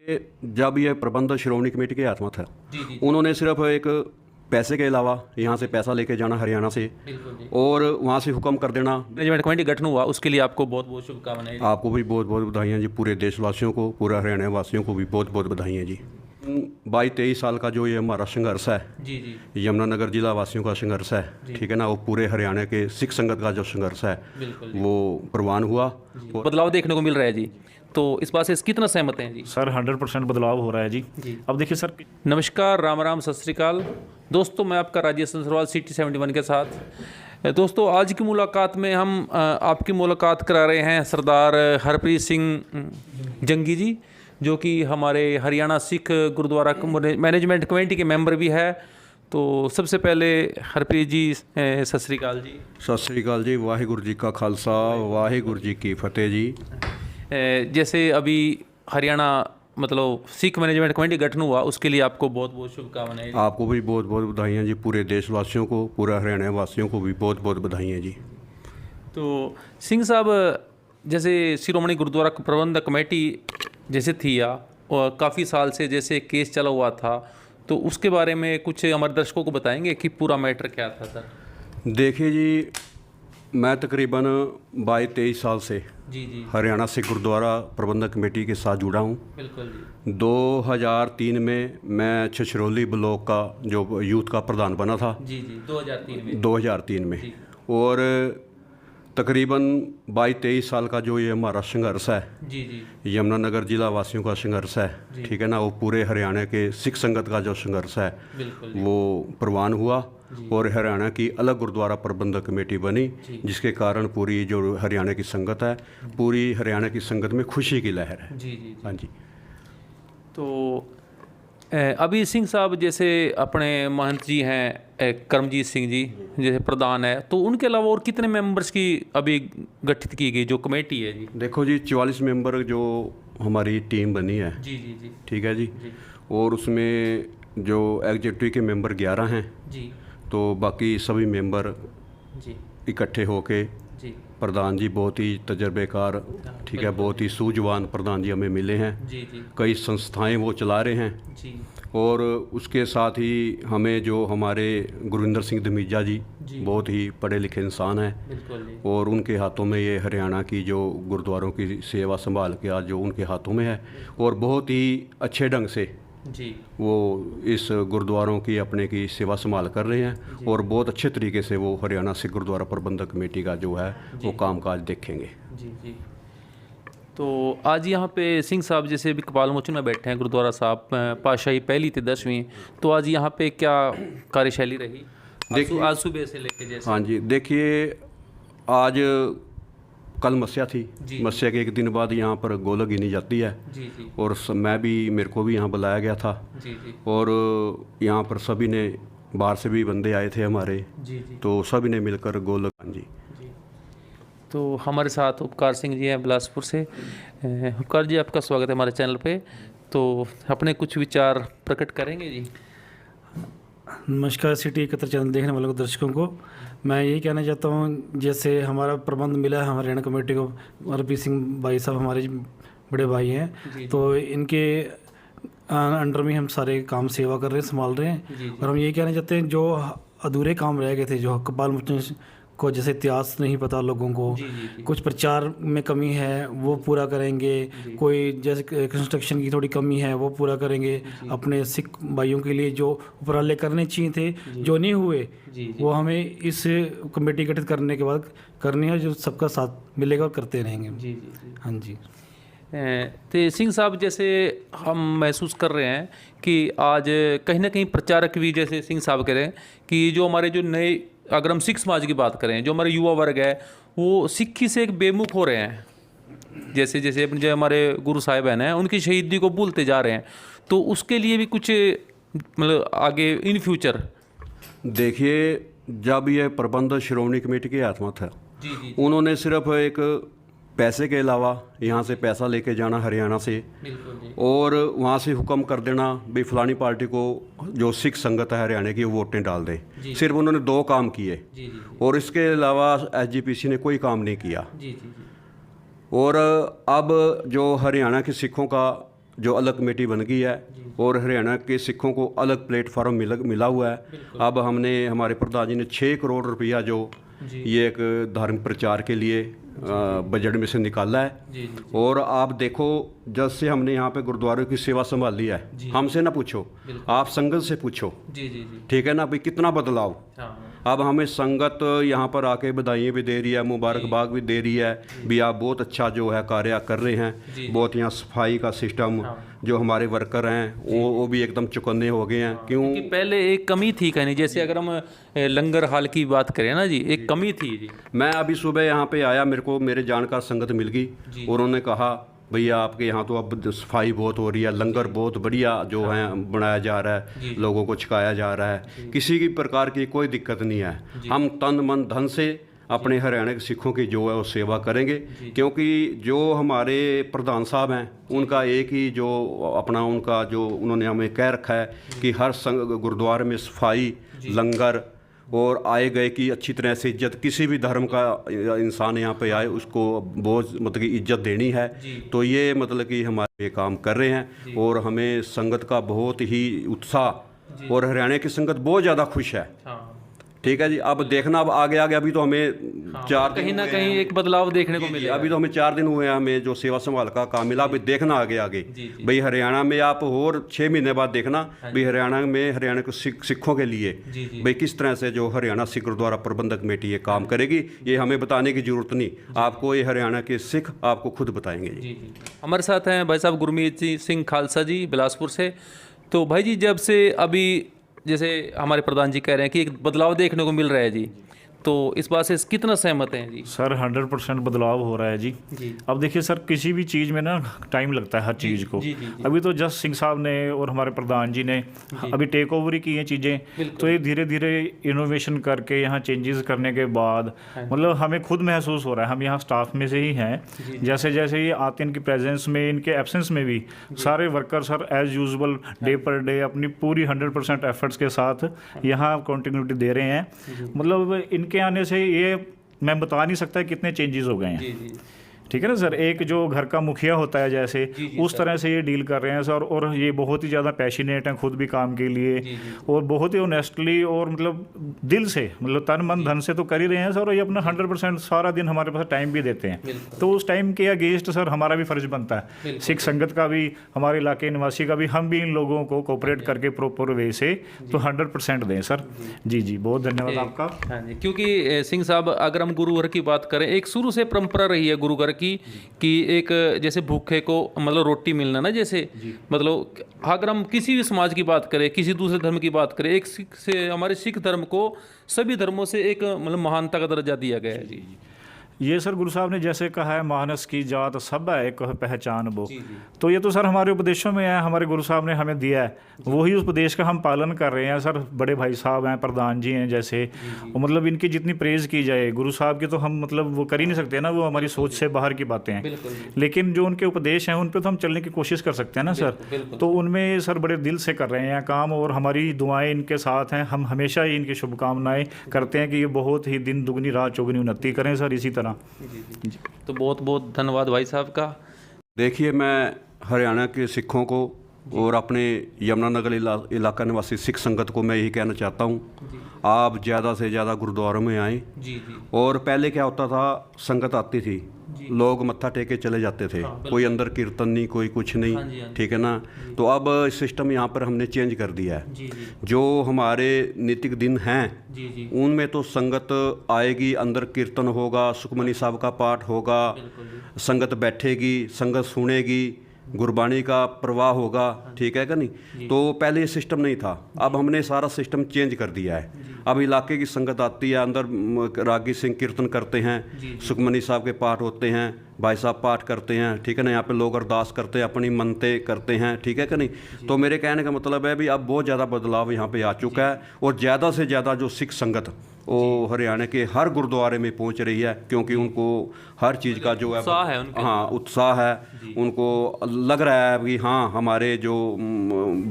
जब ये प्रबंध श्रोमणी कमेटी के हाथ में था, जी। उन्होंने सिर्फ एक पैसे के अलावा यहाँ से पैसा लेके जाना हरियाणा से बिल्कुल। और वहाँ से हुक्म कर देना। मैनेजमेंट कमेटी गठन हुआ, उसके लिए आपको बहुत बहुत शुभकामनाएं। आपको भी बहुत बहुत बधाइयाँ जी, पूरे देशवासियों को, पूरा हरियाणा वासियों को भी बहुत बहुत बधाइयाँ जी। 22-23 साल का जो ये हमारा संघर्ष है, जी। यमुनानगर जिला वासियों का संघर्ष है, ठीक है ना, वो पूरे हरियाणा के सिख संगत का जो संघर्ष है बिल्कुल वो प्रवान हुआ। बदलाव देखने को मिल रहा है जी, तो इस बात से कितना सहमत हैं जी? सर 100% बदलाव हो रहा है जी। अब देखिए सर। नमस्कार, राम राम, सत श्रीकाल दोस्तों, मैं आपका राजेश संसरवाल सिटी 71 के साथ। दोस्तों, आज की मुलाकात में हम आपकी मुलाकात करा रहे हैं सरदार हरप्रीत सिंह जंगी जी, जो कि हमारे हरियाणा सिख गुरुद्वारा मैनेजमेंट कमेटी के मेंबर भी है। तो सबसे पहले हरप्रीत जी सत श्रीकाल जी। सत श्रीकाल जी, वाहिगुरु जी का खालसा, वाहिगुरु जी की फतेह जी। जैसे अभी हरियाणा मतलब सिख मैनेजमेंट कमेटी गठन हुआ, उसके लिए आपको बहुत बहुत शुभकामनाएं। आपको भी बहुत बहुत बधाइयाँ जी, पूरे देशवासियों को, पूरा हरियाणा वासियों को भी बहुत बहुत बधाइयाँ जी। तो सिंह साहब, जैसे शिरोमणि गुरुद्वारा प्रबंधक कमेटी जैसे थी और काफ़ी साल से जैसे केस चला हुआ था, तो उसके बारे में कुछ हमारे दर्शकों को बताएंगे कि पूरा मैटर क्या था सर? देखिए जी, मैं तकरीबन 22-23 साल से जी हरियाणा सिख गुरुद्वारा प्रबंधक कमेटी के साथ जुड़ा हूँ। बिल्कुल जी। 2003 में मैं छछरौली ब्लॉक का जो यूथ का प्रधान बना था। जी 2003 में। जी। और तकरीबन 22-23 साल का जो ये हमारा संघर्ष है, जी यमुनानगर जिला वासियों का संघर्ष है, ठीक है ना, वो पूरे हरियाणा के सिख संगत का जो संघर्ष है बिल्कुल वो प्रवान हुआ और हरियाणा की अलग गुरुद्वारा प्रबंधक कमेटी बनी, जिसके कारण पूरी जो हरियाणा की संगत है, पूरी हरियाणा की संगत में खुशी की लहर है। जी। हाँ जी। तो अभी सिंह साहब जैसे अपने महंत जी हैं करमजीत सिंह जी जैसे प्रधान है, तो उनके अलावा और कितने मेंबर्स की अभी गठित की गई जो कमेटी है जी? देखो जी, 44 मेंबर जो हमारी टीम बनी है। जी। ठीक है जी। और उसमें जो एग्जीक्यूटिव के मेंबर 11 हैं जी, तो बाकी सभी मेंबर जी इकट्ठे होके जी प्रधान जी बहुत ही तजर्बेकार, ठीक है, बहुत ही सूझवान प्रधान जी हमें मिले हैं। जी कई संस्थाएं वो चला रहे हैं जी और उसके साथ ही हमें जो हमारे गुरविंदर सिंह धमीजा जी बहुत ही पढ़े लिखे इंसान हैं बिल्कुल जी। और उनके हाथों में ये हरियाणा की जो गुरुद्वारों की सेवा संभाल के आज जो उनके हाथों में है और बहुत ही अच्छे ढंग से जी वो इस गुरुद्वारों की अपने की सेवा संभाल कर रहे हैं और बहुत अच्छे तरीके से वो हरियाणा सिख गुरुद्वारा प्रबंधक कमेटी का जो है वो कामकाज देखेंगे। जी। तो आज यहाँ पे सिंह साहब जैसे अभी कपाल मोचन में बैठे हैं गुरुद्वारा साहब पातशाही पहली थी 10वीं, तो आज यहाँ पे क्या कार्यशैली रही? देखिए आज सुबह से लेके जैसे। हाँ जी, देखिए आज कल मस्या थी, मस्या के एक दिन बाद यहाँ पर गोलक गिनी जाती है। जी और मैं भी, मेरे को भी यहाँ बुलाया गया था। जी और यहाँ पर सभी ने, बाहर से भी बंदे आए थे हमारे। जी तो सभी ने मिलकर गोलक। हाँ जी। तो हमारे साथ उपकार सिंह जी हैं बिलासपुर से। उपकार जी, आपका स्वागत है हमारे चैनल पे। तो अपने कुछ विचार प्रकट करेंगे जी? नमस्कार सिटी एकत्र चैनल देखने वालों को, दर्शकों को मैं यही कहना चाहता हूँ, जैसे हमारा प्रबंध मिला है हरियाणा कमेटी को, हरप्रीत सिंह भाई साहब हमारे बड़े भाई हैं, तो इनके अंडर में हम सारे काम सेवा कर रहे हैं, संभाल रहे हैं। और हम यही कहना चाहते हैं, जो अधूरे काम रह गए थे, जो कपाल मोचन को जैसे इतिहास नहीं पता लोगों को, कुछ प्रचार में कमी है वो पूरा करेंगे, कोई जैसे कंस्ट्रक्शन की थोड़ी कमी है वो पूरा करेंगे, अपने सिख भाइयों के लिए जो उपराले करने चाहिए थे जो नहीं हुए वो हमें इस कमेटी गठित करने के बाद करनी है, जो सबका साथ मिलेगा और करते रहेंगे। जी हाँ जी। तो सिंह साहब, जैसे हम महसूस कर रहे हैं कि आज कहीं ना कहीं प्रचारक भी, जैसे सिंह साहब कह रहे हैं कि जो हमारे जो नए, अगर हम सिख समाज की बात करें, जो हमारे युवा वर्ग है वो सिक्खी से एक बेमुख हो रहे हैं। जैसे जैसे अपने जो हमारे गुरु साहिबान हैं उनकी शहीदी को भूलते जा रहे हैं, तो उसके लिए भी कुछ मतलब आगे इन फ्यूचर? देखिए, जब ये प्रबंध श्रोमणी कमेटी के हाथ में था, उन्होंने सिर्फ एक पैसे के अलावा यहाँ से पैसा लेके जाना हरियाणा से और वहाँ से हुक्म कर देना भाई फलानी पार्टी को जो सिख संगत है हरियाणा की वो वोटें डाल दे। सिर्फ उन्होंने 2 काम किए और इसके अलावा एसजीपीसी ने कोई काम नहीं किया। और अब जो हरियाणा के सिखों का जो अलग कमेटी बन गई है और हरियाणा के सिखों को अलग प्लेटफॉर्म मिला हुआ है। अब हमने हमारे प्रधान जी ने 6 करोड़ रुपया जो ये एक धार्मिक प्रचार के लिए बजट में से निकाला है। और आप देखो, जब से हमने यहाँ पे गुरुद्वारों की सेवा संभाली है, हमसे ना पूछो, आप संगत से पूछो, ठीक है ना भाई, कितना बदलाव। अब हमें संगत यहाँ पर आके बधाइयाँ भी दे रही है, मुबारकबाद भी दे रही है भी आप बहुत अच्छा जो है कार्य कर रहे हैं। बहुत यहाँ सफाई का सिस्टम, जो हमारे वर्कर हैं वो भी एकदम चौकन्ने हो गए हैं। क्योंकि पहले एक कमी थी कहीं, जैसे अगर हम लंगर हाल की बात करें ना जी, एक कमी थी जी। मैं अभी सुबह यहाँ पे आया, मेरे को मेरे जानकार संगत मिल गई और उन्होंने कहा भैया आपके यहाँ तो अब सफाई बहुत हो रही है, लंगर बहुत बढ़िया जो है बनाया जा रहा है, लोगों को छकाया जा रहा है, किसी की प्रकार की कोई दिक्कत नहीं है। हम तन मन धन से अपने हरियाणा के सिखों की जो है वो सेवा करेंगे, क्योंकि जो हमारे प्रधान साहब हैं उनका एक ही जो अपना उनका जो उन्होंने हमें कह रखा है कि हर गुरुद्वारे में सफाई, लंगर और आए गए की अच्छी तरह से इज्जत, किसी भी धर्म का इंसान यहाँ पे आए उसको बहुत मतलब कि इज्जत देनी है। तो ये मतलब कि हमारे काम कर रहे हैं और हमें संगत का बहुत ही उत्साह, और हरियाणा की संगत बहुत ज़्यादा खुश है। ठीक है जी। अब देखना, अब आगे आगे अभी तो हमें 4 दिन कहीं ना कहीं एक बदलाव देखने को मिले। अभी तो हमें 4 दिन हुए हैं हमें जो सेवा संभाल का काम मिला। अभी देखना आगे आगे भाई हरियाणा में आप और 6 महीने बाद देखना भाई हरियाणा के सिखों के लिए भाई किस तरह से जो हरियाणा सिख गुरुद्वारा प्रबंधक कमेटी ये काम करेगी। ये हमें बताने की जरूरत नहीं, आपको ये हरियाणा के सिख आपको खुद बताएंगे जी। हमारे साथ हैं भाई साहब गुरमीत सिंह खालसा जी बिलासपुर से। तो भाई जी, जब से अभी जैसे हमारे प्रधान जी कह रहे हैं कि एक बदलाव देखने को मिल रहा है जी, तो इस बात से कितना सहमत हैं जी? सर 100% बदलाव हो रहा है जी। अब देखिए सर, किसी भी चीज़ में ना टाइम लगता है हर चीज़ को। अभी तो जस्ट सिंह साहब ने और हमारे प्रधान जी ने अभी टेक ओवर ही की हैं चीज़ें, तो ये धीरे धीरे इनोवेशन करके यहाँ चेंजेस करने के बाद मतलब हमें खुद महसूस हो रहा है, हम यहाँ स्टाफ में से ही हैं, जैसे जैसे ये आते हैं इनकी प्रेजेंस में, इनके एब्सेंस में भी सारे worker sir as usual day पर डे अपनी पूरी 100% एफर्ट्स के साथ यहाँ कंटिन्यूटी दे रहे हैं। मतलब इनके आने से ये मैं बता नहीं सकता कितने चेंजेस हो गए हैं। ठीक है ना सर, एक जो घर का मुखिया होता है जैसे उस तरह से ये डील कर रहे हैं सर, और ये बहुत ही ज़्यादा पैशनेट हैं खुद भी काम के लिए, और बहुत ही ऑनेस्टली और मतलब दिल से, मतलब तन मन धन से तो कर ही रहे हैं सर, और ये अपना 100% सारा दिन हमारे पास टाइम भी देते हैं। तो उस टाइम के अगेंस्ट सर हमारा भी फर्ज बनता है, सिख संगत का भी, हमारे इलाके निवासी का भी, हम भी इन लोगों को कोऑपरेट करके प्रॉपर वे से तो 100% दें सर। जी जी, बहुत धन्यवाद आपका। हाँ जी, क्योंकि सिंह साहब अगर हम गुरु घर की बात करें, एक शुरू से परंपरा रही है गुरु घर कि एक जैसे भूखे को मतलब रोटी मिलना ना, जैसे मतलब अगर हम किसी भी समाज की बात करें, किसी दूसरे धर्म की बात करें, एक सिख से हमारे सिख धर्म को सभी धर्मों से एक मतलब महानता का दर्जा दिया गया है जी। ये सर गुरु साहब ने जैसे कहा है, मानस की जात सब है एक पहचान वो, तो ये तो सर हमारे उपदेशों में है, हमारे गुरु साहब ने हमें दिया है, वही उस उपदेश का हम पालन कर रहे हैं सर। बड़े भाई साहब हैं, प्रधान जी हैं जैसे, मतलब इनकी जितनी प्रेज़ की जाए गुरु साहब की तो हम मतलब वो कर ही नहीं सकते ना, वो हमारी सोच से बाहर की बातें हैं, लेकिन जो उनके उपदेश हैं उन पर तो हम चलने की कोशिश कर सकते हैं ना सर। तो उनमें सर बड़े दिल से कर रहे हैं काम, और हमारी दुआएं इनके साथ हैं, हम हमेशा ही इनकी शुभकामनाएं करते हैं कि ये बहुत ही दिन दुगनी रात चौगुनी उन्नति करें सर इसी तरह। जी। तो बहुत बहुत धन्यवाद भाई साहब का। देखिए, मैं हरियाणा के सिखों को और अपने यमुनानगर इलाका निवासी सिख संगत को मैं यही कहना चाहता हूँ, आप ज़्यादा से ज़्यादा गुरुद्वारों में आएँ। और पहले क्या होता था, संगत आती थी, लोग मत्था टेक के चले जाते थे, कोई अंदर कीर्तन नहीं, कोई कुछ नहीं, ठीक है ना। तो अब सिस्टम यहाँ पर हमने चेंज कर दिया है। जो हमारे नैतिक दिन हैं उनमें तो संगत आएगी, अंदर कीर्तन होगा, सुखमनी साहब का पाठ होगा, संगत बैठेगी, संगत सुनेगी, गुरबाणी का प्रवाह होगा, ठीक है कि नहीं। तो पहले ये सिस्टम नहीं था, अब हमने सारा सिस्टम चेंज कर दिया है। अब इलाके की संगत आती है, अंदर रागी सिंह कीर्तन करते हैं, सुखमनी साहब के पाठ होते हैं, भाई साहब पाठ करते हैं, ठीक है ना। यहाँ पे लोग अरदास करते हैं, अपनी मनते करते हैं, ठीक है कि नहीं। तो मेरे कहने का मतलब है भी अब बहुत ज़्यादा बदलाव यहाँ पे आ चुका है, और ज़्यादा से ज़्यादा जो सिख संगत वो हरियाणा के हर गुरुद्वारे में पहुंच रही है, क्योंकि उनको हर चीज़ का जो है हाँ उत्साह है, उनको लग रहा है कि हाँ हमारे जो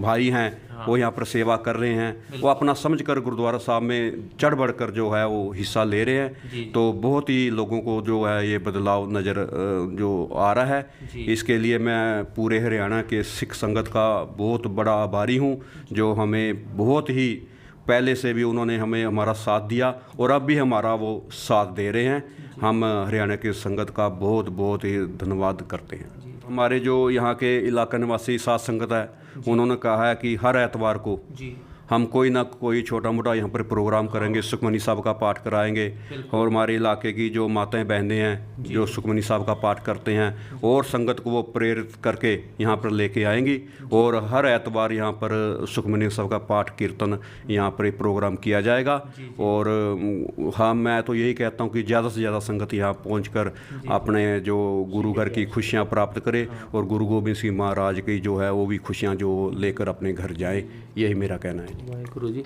भाई हैं वो यहाँ पर सेवा कर रहे हैं, वो अपना समझकर गुरुद्वारा साहब में चढ़ बढ़ कर जो है वो हिस्सा ले रहे हैं। तो बहुत ही लोगों को जो है ये बदलाव नज़र जो आ रहा है। इसके लिए मैं पूरे हरियाणा के सिख संगत का बहुत बड़ा आभारी हूँ, जो हमें बहुत ही पहले से भी उन्होंने हमें हमारा साथ दिया और अब भी हमारा वो साथ दे रहे हैं। हम हरियाणा के संगत का बहुत बहुत ही धन्यवाद करते हैं। हमारे जो यहाँ के इलाका निवासी साथ संगत है, उन्होंने कहा है कि हर एतवार को हम कोई ना कोई छोटा मोटा यहाँ पर प्रोग्राम करेंगे, सुखमनी साहब का पाठ कराएंगे। और हमारे इलाके की जो माताएं बहनें हैं जो सुखमनी साहब का पाठ करते हैं और संगत को वो प्रेरित करके यहाँ पर लेके आएंगी। और हर एतवार यहाँ पर सुखमनी साहब का पाठ कीर्तन यहाँ पर एक प्रोग्राम किया जाएगा। और हाँ, मैं तो यही कहता हूँ कि ज़्यादा से ज़्यादा संगत यहाँ पहुँचकर अपने जो गुरु घर की खुशियाँ प्राप्त करे और गुरु गोबिंद सिंह महाराज की जो है वो भी खुशियाँ जो लेकर अपने घर जाए, यही मेरा कहना है। वाहिगुरु जी,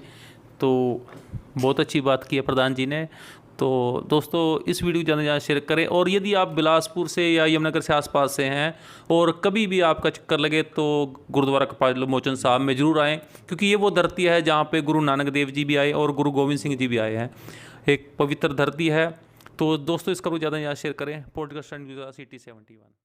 तो बहुत अच्छी बात की है प्रधान जी ने। तो दोस्तों, इस वीडियो को ज़्यादा से ज़्यादा शेयर करें। और यदि आप बिलासपुर से या यमुनानगर से आसपास से हैं और कभी भी आपका चक्कर लगे तो गुरुद्वारा कपालोमोचन साहब में ज़रूर आएँ, क्योंकि ये वो धरती है जहाँ पे गुरु नानक देव जी भी आए और गुरु गोविंद सिंह जी भी आए हैं। एक पवित्र धरती है। तो दोस्तों, इसका ज़्यादा से ज़्यादा शेयर करें। Podcast city 71।